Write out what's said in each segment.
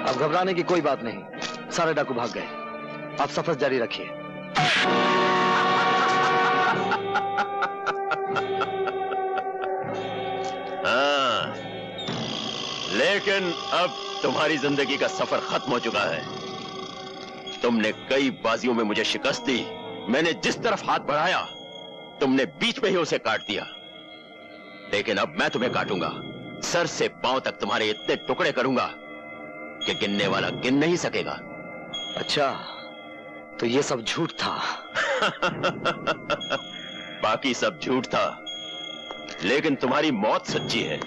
अब घबराने की कोई बात नहीं, सारे डाकू भाग गए। आप सफर जारी रखिए। हाँ, लेकिन अब तुम्हारी जिंदगी का सफर खत्म हो चुका है। तुमने कई बाजियों में मुझे शिकस्त दी। मैंने जिस तरफ हाथ बढ़ाया तुमने बीच में ही उसे काट दिया। लेकिन अब मैं तुम्हें काटूंगा, सर से पांव तक तुम्हारे इतने टुकड़े करूंगा कि गिनने वाला गिन नहीं सकेगा। अच्छा, तो ये सब झूठ था? बाकी सब झूठ था, लेकिन तुम्हारी मौत सच्ची है।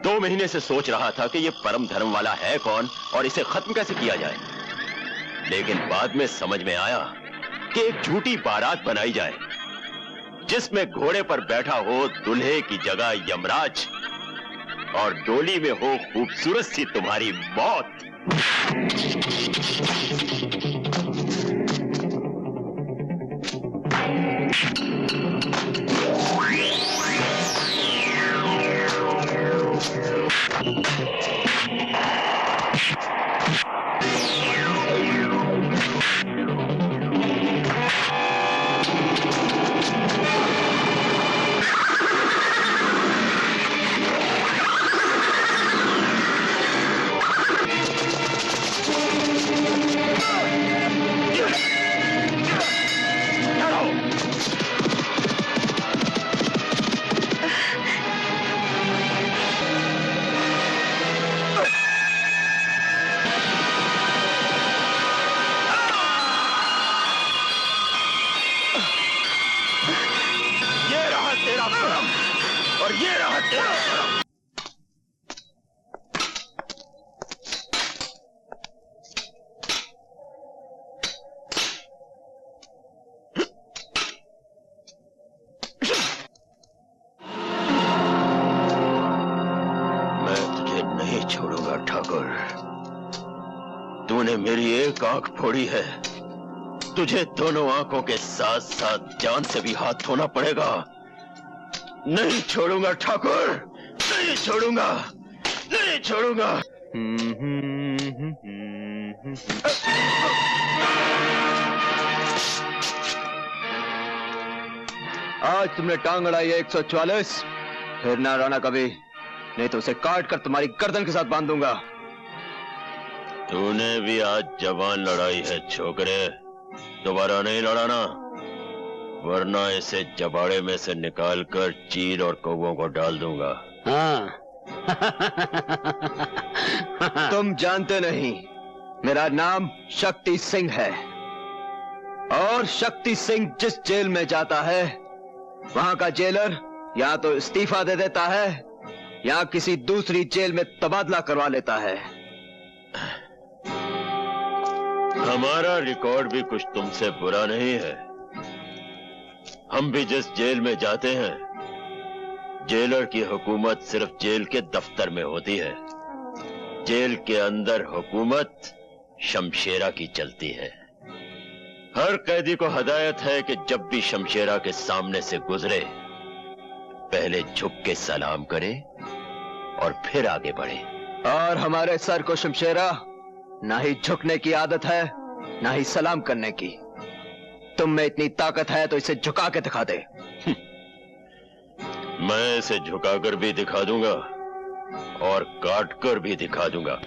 2 महीने से सोच रहा था कि ये परम धर्म वाला है कौन और इसे खत्म कैसे किया जाए, लेकिन बाद में समझ में आया कि एक झूठी बारात बनाई जाए जिसमें घोड़े पर बैठा हो दूल्हे की जगह यमराज और डोली में हो खूबसूरत सी तुम्हारी मौत। तूने मेरी एक आंख फोड़ी है, तुझे दोनों आंखों के साथ साथ जान से भी हाथ धोना पड़ेगा। नहीं छोड़ूंगा ठाकुर, नहीं छोड़ूंगा, नहीं छोड़ूंगा। आज तुमने टांग अड़ाई है 144, फिर ना रहना कभी, नहीं तो उसे काट कर तुम्हारी गर्दन के साथ बांध दूंगा। तूने भी आज जवान लड़ाई है छोकरे, दोबारा नहीं लड़ाना, वरना इसे जबाड़े में से निकालकर चीर और कौवों को डाल दूंगा। हाँ। तुम जानते नहीं, मेरा नाम शक्ति सिंह है, और शक्ति सिंह जिस जेल में जाता है वहां का जेलर या तो इस्तीफा दे देता है या किसी दूसरी जेल में तबादला करवा लेता है। हमारा रिकॉर्ड भी कुछ तुमसे बुरा नहीं है। हम भी जिस जेल में जाते हैं, जेलर की हुकूमत सिर्फ जेल के दफ्तर में होती है, जेल के अंदर हुकूमत शमशेरा की चलती है। हर कैदी को हदायत है कि जब भी शमशेरा के सामने से गुजरे पहले झुक के सलाम करे और फिर आगे बढ़े। और हमारे सर को शमशेरा ना ही झुकने की आदत है ना ही सलाम करने की। तुम में इतनी ताकत है तो इसे झुका के दिखा दे। मैं इसे झुकाकर भी दिखा दूंगा और काट कर भी दिखा दूंगा।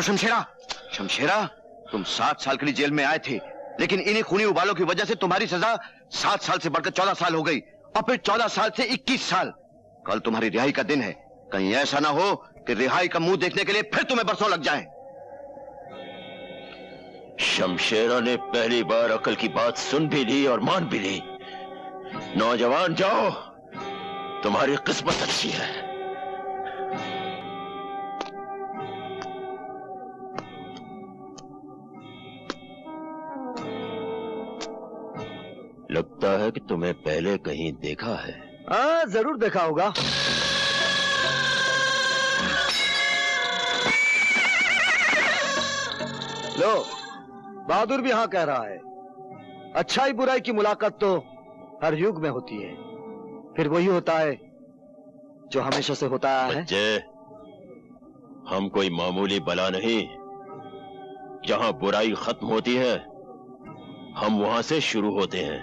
शमशेरा, शमशेरा, तुम 7 साल के लिए जेल में आए थे, लेकिन इन्हीं खूनी उबालों की वजह से तुम्हारी सजा 7 साल से बढ़कर 14 साल हो गई और फिर 14 साल से 21 साल। कल तुम्हारी रिहाई का दिन है, कहीं ऐसा ना हो कि रिहाई का मुंह देखने के लिए फिर तुम्हें बरसों लग जाए। शमशेरा ने पहली बार अकल की बात सुन भी ली और मान भी ली। नौजवान जाओ, तुम्हारी किस्मत अच्छी है। लगता है कि तुम्हें पहले कहीं देखा है। हाँ, जरूर देखा होगा। लो, बहादुर भी हाँ कह रहा है। अच्छाई बुराई की मुलाकात तो हर युग में होती है, फिर वही होता है जो हमेशा से होता आया है। बच्चे, हम कोई मामूली बला नहीं। जहां बुराई खत्म होती है, हम वहां से शुरू होते हैं।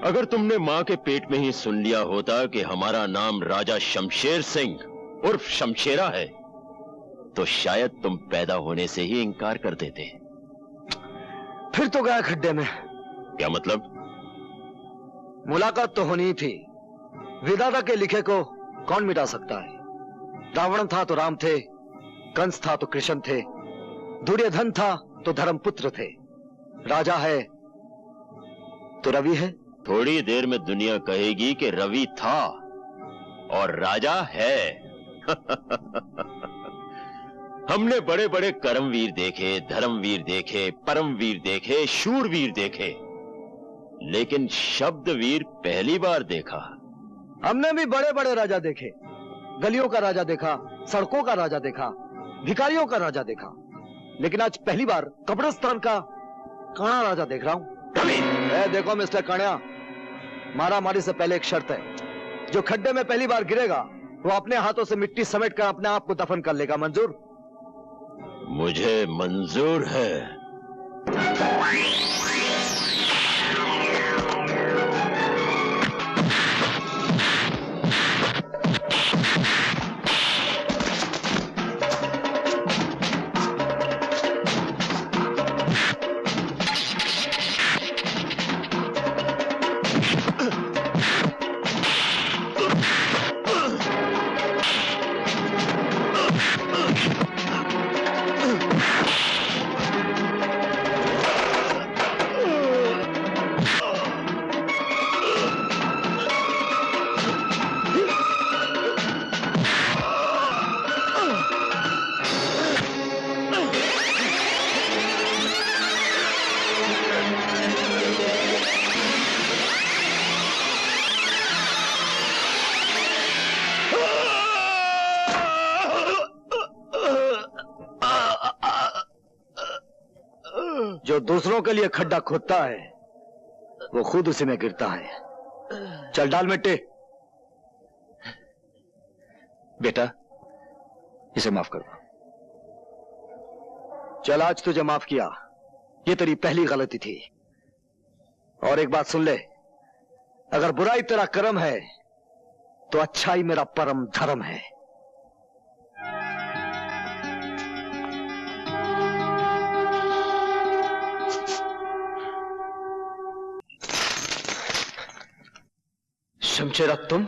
अगर तुमने मां के पेट में ही सुन लिया होता कि हमारा नाम राजा शमशेर सिंह उर्फ शमशेरा है, तो शायद तुम पैदा होने से ही इनकार कर देते। फिर तो गया खड्डे में। क्या मतलब? मुलाकात तो होनी ही थी। विधाता के लिखे को कौन मिटा सकता है? रावण था तो राम थे, कंस था तो कृष्ण थे, दुर्योधन था तो धर्मपुत्र थे, राजा है तो रवि है। थोड़ी देर में दुनिया कहेगी कि रवि था और राजा है। हमने बड़े बड़े कर्मवीर देखे, धर्मवीर देखे, परमवीर देखे, शूरवीर देखे, लेकिन शब्दवीर पहली बार देखा। हमने भी बड़े बड़े राजा देखे, गलियों का राजा देखा, सड़कों का राजा देखा, भिखारियों का राजा देखा, लेकिन आज पहली बार कब्रिस्तान का काना राजा देख रहा हूं। देखो मिस्टर कान्या, मारा मारी से पहले एक शर्त है। जो खड्डे में पहली बार गिरेगा वो अपने हाथों से मिट्टी समेट कर अपने आप को दफन कर लेगा। मंजूर? मुझे मंजूर है। जो दूसरों के लिए खड्डा खोदता है वो खुद उसी में गिरता है। चल डाल मिट्टी। बेटा, इसे माफ कर दो। चल, आज तुझे माफ किया, ये तेरी पहली गलती थी। और एक बात सुन ले, अगर बुराई तेरा कर्म है तो अच्छाई मेरा परम धर्म है। शमशेरा, तुम?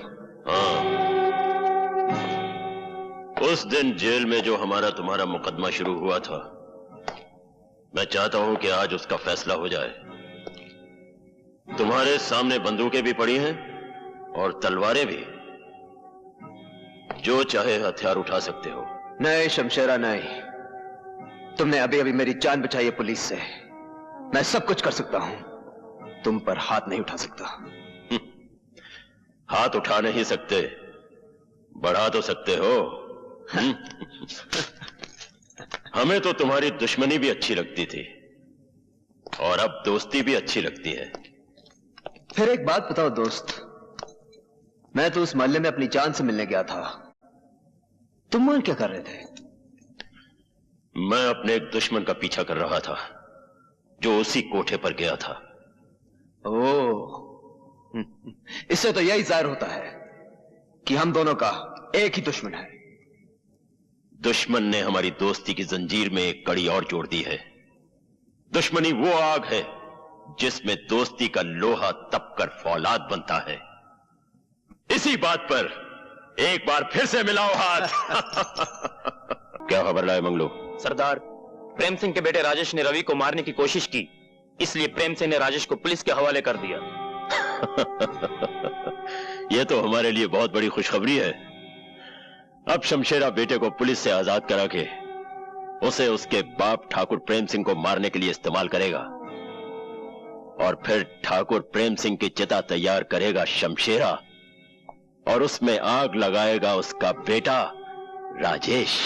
हाँ, उस दिन जेल में जो हमारा तुम्हारा मुकदमा शुरू हुआ था, मैं चाहता हूं कि आज उसका फैसला हो जाए। तुम्हारे सामने बंदूकें भी पड़ी हैं और तलवारें भी। जो चाहे हथियार उठा सकते हो। नहीं शमशेरा, नहीं। तुमने अभी अभी मेरी जान बचाई है पुलिस से। मैं सब कुछ कर सकता हूं, तुम पर हाथ नहीं उठा सकता। हाथ उठा नहीं सकते, बढ़ा तो सकते हो। हमें तो तुम्हारी दुश्मनी भी अच्छी लगती थी और अब दोस्ती भी अच्छी लगती है। फिर एक बात बताओ दोस्त, मैं तो उस मोहल्ले में अपनी जान से मिलने गया था, तुम वहां क्या कर रहे थे? मैं अपने एक दुश्मन का पीछा कर रहा था जो उसी कोठे पर गया था। ओह, इससे तो यही जाहिर होता है कि हम दोनों का एक ही दुश्मन है। दुश्मन ने हमारी दोस्ती की जंजीर में एक कड़ी और जोड़ दी है। दुश्मनी वो आग है जिसमें दोस्ती का लोहा तपकर फौलाद बनता है। इसी बात पर एक बार फिर से मिलाओ हाथ। क्या खबर लाए मंगलू? सरदार, प्रेम सिंह के बेटे राजेश ने रवि को मारने की कोशिश की, इसलिए प्रेम सिंह ने राजेश को पुलिस के हवाले कर दिया। यह तो हमारे लिए बहुत बड़ी खुशखबरी है। अब शमशेरा बेटे को पुलिस से आजाद करा के उसे उसके बाप ठाकुर प्रेम सिंह को मारने के लिए इस्तेमाल करेगा, और फिर ठाकुर प्रेम सिंह की चिता तैयार करेगा शमशेरा, और उसमें आग लगाएगा उसका बेटा राजेश।